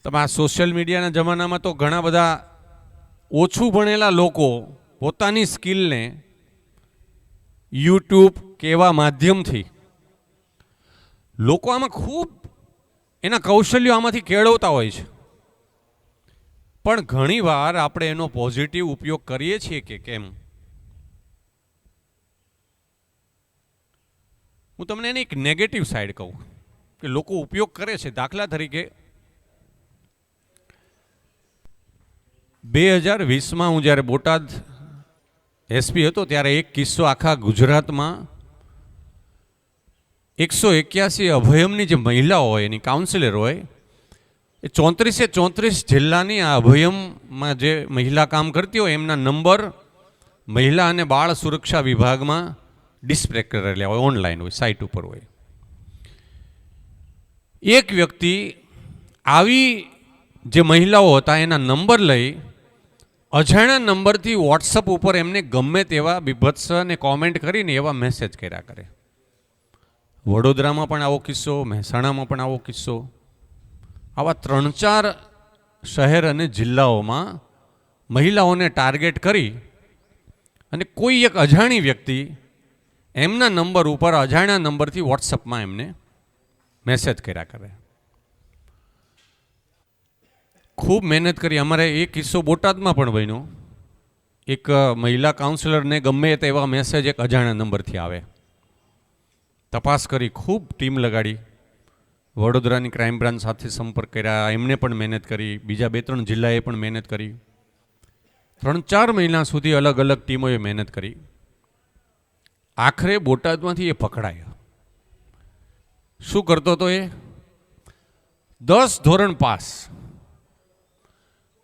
તમે આ સોશિયલ મીડિયાના જમાનામાં તો ઘણા બધા ઓછું ભણેલા લોકો પોતાની સ્કિલને યુટ્યુબ કે એવા માધ્યમથી લોકો આમાં ખૂબ એના કૌશલ્યો આમાંથી કેળવતા હોય છે, પણ ઘણીવાર આપણે એનો પોઝિટિવ ઉપયોગ કરીએ છીએ કે કેમ? હું તમને એની એક નેગેટિવ સાઈડ કહું કે લોકો ઉપયોગ કરે છે. દાખલા તરીકે 2020માં હું જ્યારે બોટાદ એસપી હતો ત્યારે એક કિસ્સો આખા ગુજરાતમાં 181 અભયમની જે મહિલાઓ હોય, એની કાઉન્સિલર હોય, એ 34 જિલ્લાની આ અભયમમાં જે મહિલા કામ કરતી હોય એમના નંબર મહિલા અને બાળ સુરક્ષા વિભાગમાં ડિસ્પ્લે કરેલા હોય, ઓનલાઈન હોય, સાઇટ ઉપર હોય. એક વ્યક્તિ આવી જે મહિલાઓ હતા એના નંબર લઈ અજાણ્યા નંબરથી વોટ્સઅપ ઉપર એમને ગમે તેવા બીભત્સ અને કોમેન્ટ કરીને એવા મેસેજ કર્યા કરે. વડોદરામાં પણ આવો કિસ્સો, મહેસાણામાં પણ આવો કિસ્સો, આવા 3-4 શહેર અને જિલ્લાઓમાં મહિલાઓને ટાર્ગેટ કરી અને કોઈ એક અજાણી વ્યક્તિ એમના નંબર ઉપર અજાણ્યા નંબરથી વોટ્સઅપમાં એમને મેસેજ કર્યા કરે. ખૂબ મહેનત કરી. અમારે એ કિસ્સો બોટાદમાં પણ બન્યો. એક મહિલા કાઉન્સિલરને ગમે તેવા મેસેજ એક અજાણ્યા નંબરથી આવે. તપાસ કરી, ખૂબ ટીમ લગાડી, વડોદરાની ક્રાઇમ બ્રાન્ચ સાથે સંપર્ક કર્યા, એમને પણ મહેનત કરી, બીજા 2-3 જિલ્લાએ પણ મહેનત કરી, 3-4 મહિના સુધી અલગ અલગ ટીમોએ મહેનત કરી. આખરે બોટાદમાંથી એ પકડાયા. શું કરતો હતો એ? 10 ધોરણ પાસ.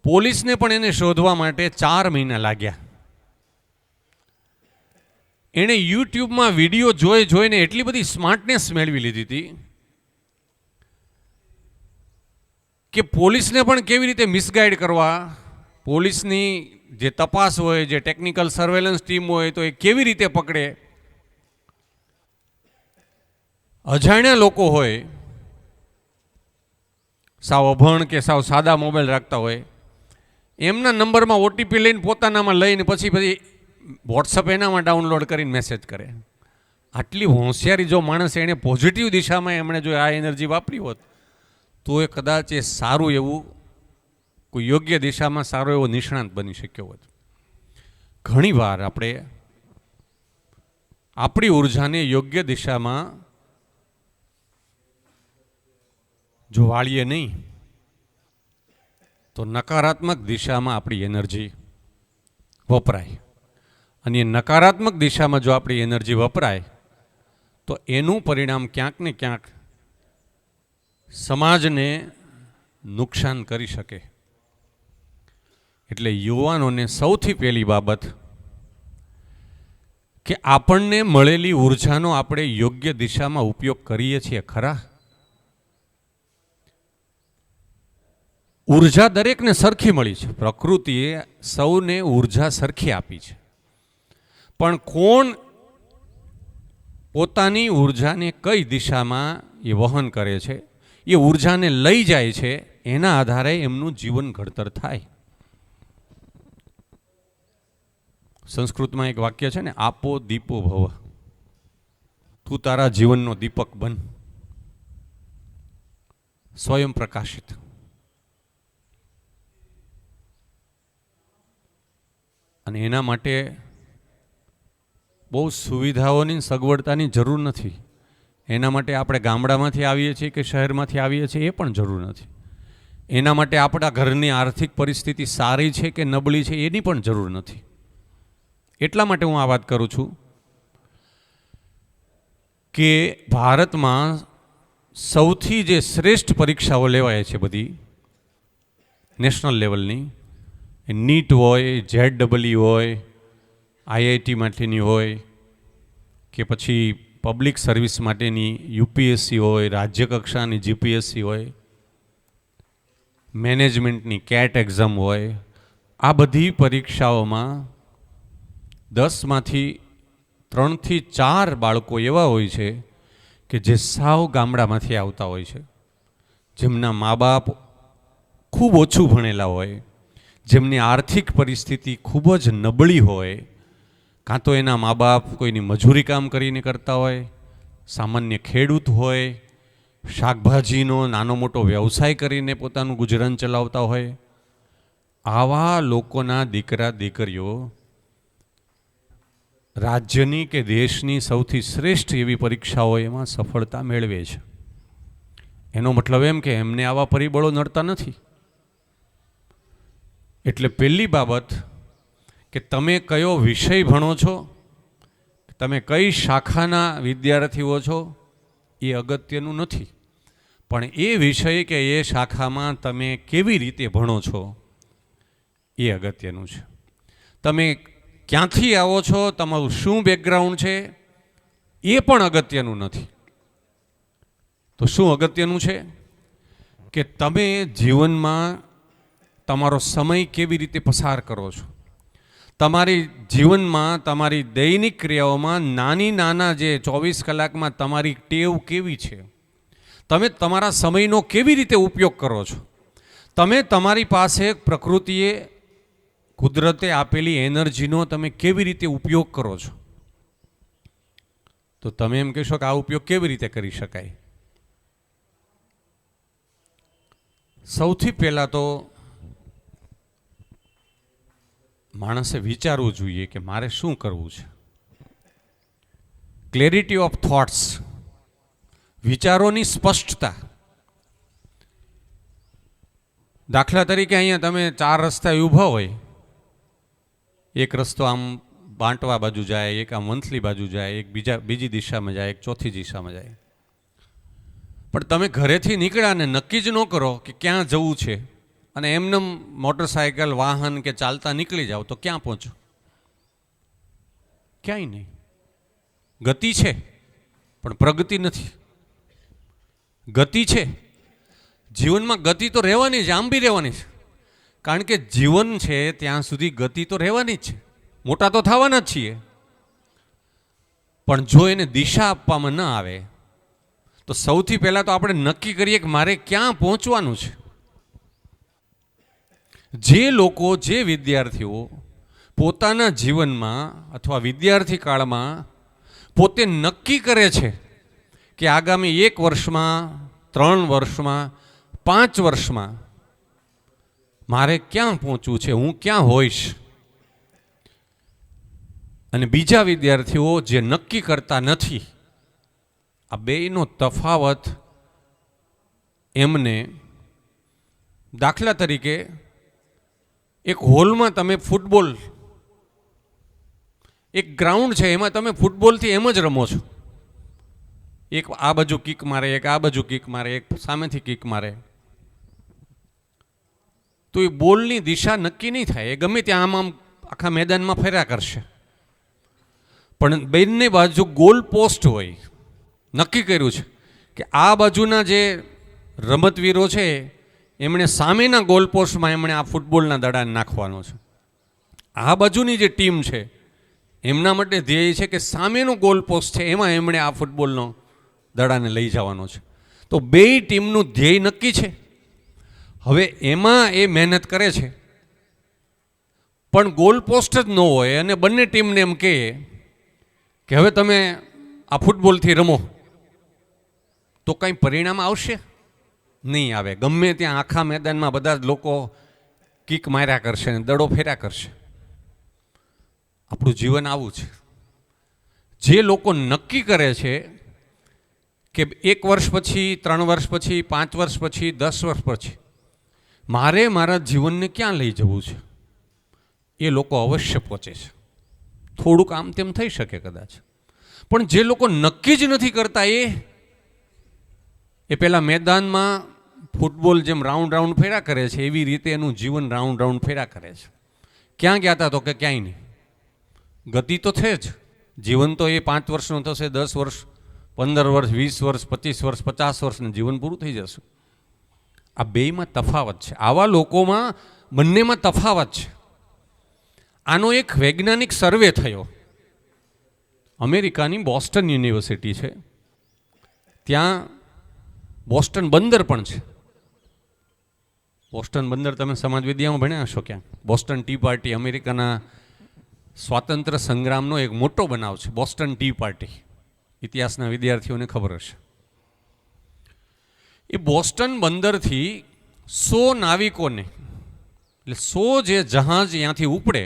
પોલીસને પણ એને શોધવા માટે 4 મહિના લાગ્યા. એણે યુટ્યુબમાં વિડીયો જોઈને એટલી બધી સ્માર્ટનેસ મેળવી લીધી હતી કે પોલીસને પણ કેવી રીતે મિસગાઈડ કરવા, પોલીસની જે તપાસ હોય, જે ટેકનિકલ સર્વેલન્સ ટીમ હોય, તો એ કેવી રીતે પકડે. અજાણ્યા લોકો હોય, સાવ અભણ કે સાવ સાદા મોબાઈલ રાખતા હોય, એમના નંબરમાં ઓટીપી લઈને પોતાનામાં લઈને પછી વોટ્સઅપ એનામાં ડાઉનલોડ કરીને મેસેજ કરે. આટલી હોશિયારી જો માણસ એણે પોઝિટિવ દિશામાં એમણે જો આ એનર્જી વાપરી હોત તો એ કદાચ એ સારું એવું કોઈ યોગ્ય દિશામાં સારો એવો નિષ્ણાંત બની શક્યો હોત. ઘણીવાર આપણે આપણી ઉર્જાને યોગ્ય દિશામાં જો વાળીએ નહીં તો નકારાત્મક દિશામાં આપણી એનર્જી વપરાય. અને એ નકારાત્મક દિશામાં જો આપણી એનર્જી વપરાય તો એનું પરિણામ ક્યાંક ને ક્યાંક સમાજને નુકસાન કરી શકે. એટલે યુવાનોને સૌથી પહેલી બાબત કે આપણને મળેલી ઉર્જાનો આપણે યોગ્ય દિશામાં ઉપયોગ કરીએ છીએ ખરા? ઉર્જા દરેકને સરખી મળી છે. પ્રકૃતિએ સૌને ઉર્જા સરખી આપી છે, પણ કોણ પોતાની ઉર્જાને કઈ દિશામાં એ વહન કરે છે, એ ઉર્જાને લઈ જાય છે, એના આધારે એમનું જીવન ઘડતર થાય. સંસ્કૃતમાં એક વાક્ય છે ને, આપો દીપો ભવ. તું તારા જીવનનો દીપક બન, સ્વયં પ્રકાશિત. અને એના માટે બહુ સુવિધાઓની સગવડતાની જરૂર નથી. એના માટે આપણે ગામડામાંથી આવીએ છીએ કે શહેરમાંથી આવીએ છીએ એ પણ જરૂર નથી. એના માટે આપણા ઘરની આર્થિક પરિસ્થિતિ સારી છે કે નબળી છે એની પણ જરૂર નથી. એટલા માટે હું આ વાત કરું છું કે ભારતમાં સૌથી જે શ્રેષ્ઠ પરીક્ષાઓ લેવાય છે બધી નેશનલ લેવલની, નીટ હોય, ZEE હોય, IIT માટેની હોય કે પછી પબ્લિક સર્વિસ માટેની UPSC હોય, રાજ્ય કક્ષાની GPSC હોય, મેનેજમેન્ટની CAT એક્ઝામ હોય, આ બધી પરીક્ષાઓમાં 10માંથી 3 થી 4 બાળકો એવા હોય છે કે જે સાવ ગામડામાંથી આવતા હોય છે, જેમના મા બાપ ખૂબ ઓછું ભણેલા હોય, જેમની આર્થિક પરિસ્થિતિ ખૂબ જ નબળી હોય, કાં તો એના મા બાપ કોઈની મજૂરી કામ કરીને કરતા હોય, સામાન્ય ખેડૂત હોય, શાકભાજીનો નાનો મોટો વ્યવસાય કરીને પોતાનું ગુજરાન ચલાવતા હોય, આવા લોકોના દીકરા દીકરીઓ રાજ્યની કે દેશની સૌથી શ્રેષ્ઠ એવી પરીક્ષાઓ એમાં સફળતા મેળવે છે. એનો મતલબ એમ કે એમને આવા પરિબળો નડતા નથી. એટલે પહેલી બાબત કે તમે કયો વિષય ભણો છો, તમે કઈ શાખાના વિદ્યાર્થીઓ છો, એ અગત્યનું નથી, પણ એ વિષય કે એ શાખામાં તમે કેવી રીતે ભણો છો એ અગત્યનું છે. તમે ક્યાંથી આવો છો, તમારું શું બેકગ્રાઉન્ડ છે, એ પણ અગત્યનું નથી. તો શું અગત્યનું છે કે તમે જીવનમાં તમારો સમય કેવી રીતે પસાર કરો છો, તમારી જીવનમાં તમારી દૈનિક ક્રિયાઓમાં નાની નાના જે 24 કલાકમાં તમારી ટેવ કેવી છે, તમે તમારા સમયનો કેવી રીતે ઉપયોગ કરો છો, તમે તમારી પાસે પ્રકૃતિએ કુદરતે આપેલી એનર્જીનો તમે કેવી રીતે ઉપયોગ કરો છો. તો તમે એમ કહેશો કે આ ઉપયોગ કેવી રીતે કરી શકાય. સૌથી પહેલાં તો માણસે વિચારવું જોઈએ કે મારે શું કરવું છે. ક્લેરિટી ઓફ થોટ્સ, વિચારોની સ્પષ્ટતા. દાખલા તરીકે અહીંયા તમે 4 રસ્તા ઊભા હોય, એક રસ્તો આમ બાંટવા બાજુ જાય, એક આમ વંથલી બાજુ જાય, એક બીજી દિશામાં જાય, એક ચોથી દિશામાં જાય. પણ તમે ઘરેથી નીકળ્યા ને નક્કી જ ન કરો કે ક્યાં જવું છે, અને એમને મોટરસાયકલ, વાહન કે ચાલતા નીકળી જાઓ તો ક્યાં પહોંચો? ક્યાંય નહીં. ગતિ છે પણ પ્રગતિ નથી. ગતિ છે, જીવનમાં ગતિ તો રહેવાની છે, આમ બી રહેવાની છે, કારણ કે જીવન છે ત્યાં સુધી ગતિ તો રહેવાની જ છે. મોટા તો થવાના જ છીએ, પણ જો એને દિશા આપવામાં ન આવે તો સૌથી પહેલાં તો આપણે નક્કી કરીએ કે મારે ક્યાં પહોંચવાનું છે. જે લોકો, જે વિદ્યાર્થીઓ પોતાના જીવનમાં અથવા વિદ્યાર્થી કાળમાં પોતે નક્કી કરે છે કે આગામી 1 વર્ષમાં, 3 વર્ષમાં, 5 વર્ષમાં મારે ક્યાં પહોંચવું છે, હું ક્યાં હોઈશ, અને બીજા વિદ્યાર્થીઓ જે નક્કી કરતા નથી, આ બેયનો તફાવત એમને, દાખલા તરીકે એક હોલમાં તમે ફૂટબોલ, એક ગ્રાઉન્ડ છે એમાં તમે ફૂટબોલથી એમ જ રમો છો, એક આ બાજુ કિક મારે, એક આ બાજુ કિક મારે, એક સામેથી કિક મારે, તો એ બોલની દિશા નક્કી નહીં થાય. એ ગમે ત્યાં આમ આખા મેદાનમાં ફર્યા કરશે, પણ બંને બાજુ ગોલ પોસ્ટ હોય. નક્કી કર્યું છે કે આ બાજુના જે રમતવીરો છે એમણે સામેના ગોલ પોસ્ટમાં એમણે આ ફૂટબોલના દડાને નાખવાનો છે. આ બાજુની જે ટીમ છે એમના માટે ધ્યેય છે કે સામેનો ગોલ પોસ્ટ છે એમાં એમણે આ ફૂટબોલનો દડાને લઈ જવાનો છે. તો બેય ટીમનું ધ્યેય નક્કી છે. હવે એમાં એ મહેનત કરે છે, પણ ગોલ પોસ્ટ જ ન હોય અને બંને ટીમને એમ કહે કે હવે તમે આ ફૂટબોલથી રમો, તો કંઈ પરિણામ આવશે? નહીં આવે. ગમે ત્યાં આખા મેદાનમાં બધા જ લોકો કિક માર્યા કરશે ને દડો ફેર્યા કરશે. આપણું જીવન આવું છે. જે લોકો નક્કી કરે છે કે 1 વર્ષ પછી, 3 વર્ષ પછી, 5 વર્ષ પછી, 10 વર્ષ પછી મારે મારા જીવનને ક્યાં લઈ જવું છે, એ લોકો અવશ્ય પહોંચે છે. થોડુંક આમ તેમ થઈ શકે કદાચ, પણ જે લોકો નક્કી જ નથી કરતા એ પેલા મેદાનમાં ફૂટબોલ જેમ રાઉન્ડ ફેર્યા કરે છે એવી રીતે એનું જીવન રાઉન્ડ ફેર્યા કરે છે. ક્યાં ગયા હતા? તો કે ક્યાંય નહીં. ગતિ તો છે જ. જીવન તો એ 5 વર્ષનું થશે, 10 વર્ષ, 15 વર્ષ, 20 વર્ષ, 25 વર્ષ, 50 વર્ષનું જીવન પૂરું થઈ જશે. આ બેયમાં તફાવત છે. આવા લોકોમાં બંનેમાં તફાવત છે. આનો એક વૈજ્ઞાનિક સર્વે થયો. અમેરિકાની બોસ્ટન યુનિવર્સિટી છે, ત્યાં બોસ્ટન બંદર પણ છે. બોસ્ટન બંદર તમે સમાજ વિદ્યામાં ભણ્યા હશો ક્યાંક. બોસ્ટન ટી પાર્ટી અમેરિકાના સ્વાતંત્ર્ય સંગ્રામનો એક મોટો બનાવ છે. બોસ્ટન ટી પાર્ટી ઇતિહાસના વિદ્યાર્થીઓને ખબર હશે. એ બોસ્ટન બંદરથી 100 નાવિકોને, એટલે 100 જે જહાજ અહીંયાથી ઉપડે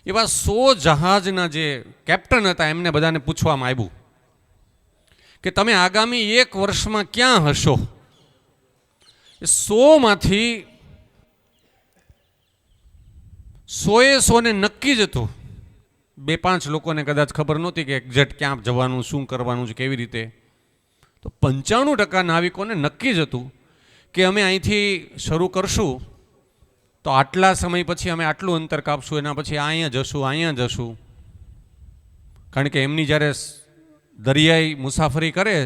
એવા 100 જહાજના જે કેપ્ટન હતા એમને બધાને પૂછવામાં આવ્યું કે તમે આગામી 1 વર્ષમાં ક્યાં હશો. 100માંથી 100 ને નક્કી જ હતું. 2-5 લોકોને કદાચ ખબર નહોતી કે એક્ઝેક્ટ ક્યાં જવાનું, શું કરવાનું છે, કેવી રીતે. તો 95% નાવિકોને નક્કી જ હતું કે અમે અહીંથી શરૂ કરશું તો આટલા સમય પછી અમે આટલું અંતર કાપશું, એના પછી અહીંયા જશું. કારણ કે એમની જ્યારે દરિયાઈ મુસાફરી કરે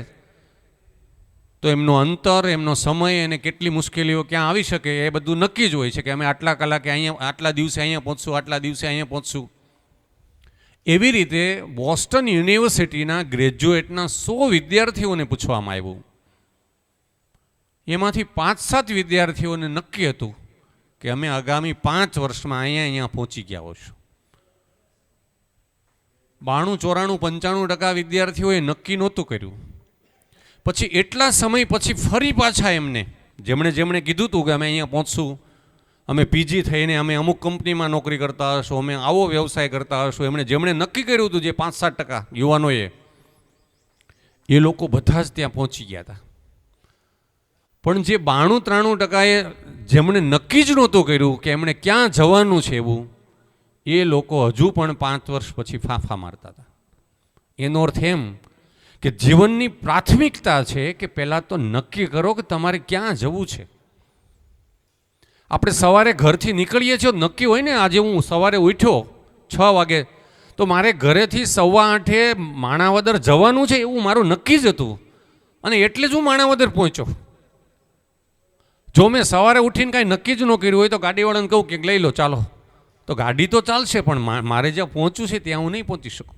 તો એમનો અંતર, એમનો સમય અને કેટલી મુશ્કેલીઓ ક્યાં આવી શકે એ બધું નક્કી જ હોય છે કે અમે આટલા કલાકે અહીંયા, આટલા દિવસે અહીંયા પહોંચશું, આટલા દિવસે અહીંયા પહોંચશું. એવી રીતે બોસ્ટન યુનિવર્સિટીના ગ્રેજ્યુએટના 100 વિદ્યાર્થીઓને પૂછવામાં આવ્યું. એમાંથી 5-7 વિદ્યાર્થીઓને નક્કી હતું કે અમે આગામી 5 વર્ષમાં અહીંયા પહોંચી ગયા હોઈશું. 92, 94, 95% વિદ્યાર્થીઓએ નક્કી નહોતું કર્યું. પછી એટલા સમય પછી ફરી પાછા એમને જેમણે કીધું હતું કે અમે અહીંયા પહોંચશું, અમે પીજી થઈને અમે અમુક કંપનીમાં નોકરી કરતા હશું, અમે આવો વ્યવસાય કરતા હશું, જેમણે નક્કી કર્યું હતું જે 5-7% યુવાનોએ, એ લોકો બધા જ ત્યાં પહોંચી ગયા હતા. પણ જે 92-93%એ જેમણે નક્કી જ નહોતું કર્યું કે એમણે ક્યાં જવાનું છે એવું, એ લોકો હજુ પણ 5 વર્ષ પછી ફાંફા મારતા હતા. એનો અર્થ એમ કે જીવનની પ્રાથમિકતા છે કે પહેલાં તો નક્કી કરો કે તમારે ક્યાં જવું છે. આપણે સવારે ઘરથી નીકળીએ છીએ, નક્કી હોય ને આજે હું સવારે ઉઠ્યો 6 વાગે તો મારે ઘરેથી 8:15 માણાવદર જવાનું છે એવું મારું નક્કી જ હતું અને એટલે જ હું માણાવદર પહોંચ્યો. જો મેં સવારે ઉઠીને કાંઈ નક્કી જ ન કર્યું હોય તો ગાડીવાળાને કહું કે લઈ લો ચાલો, તો ગાડી તો ચાલશે પણ મારે જ્યાં પહોંચવું છે ત્યાં હું નહીં પહોંચી શકું.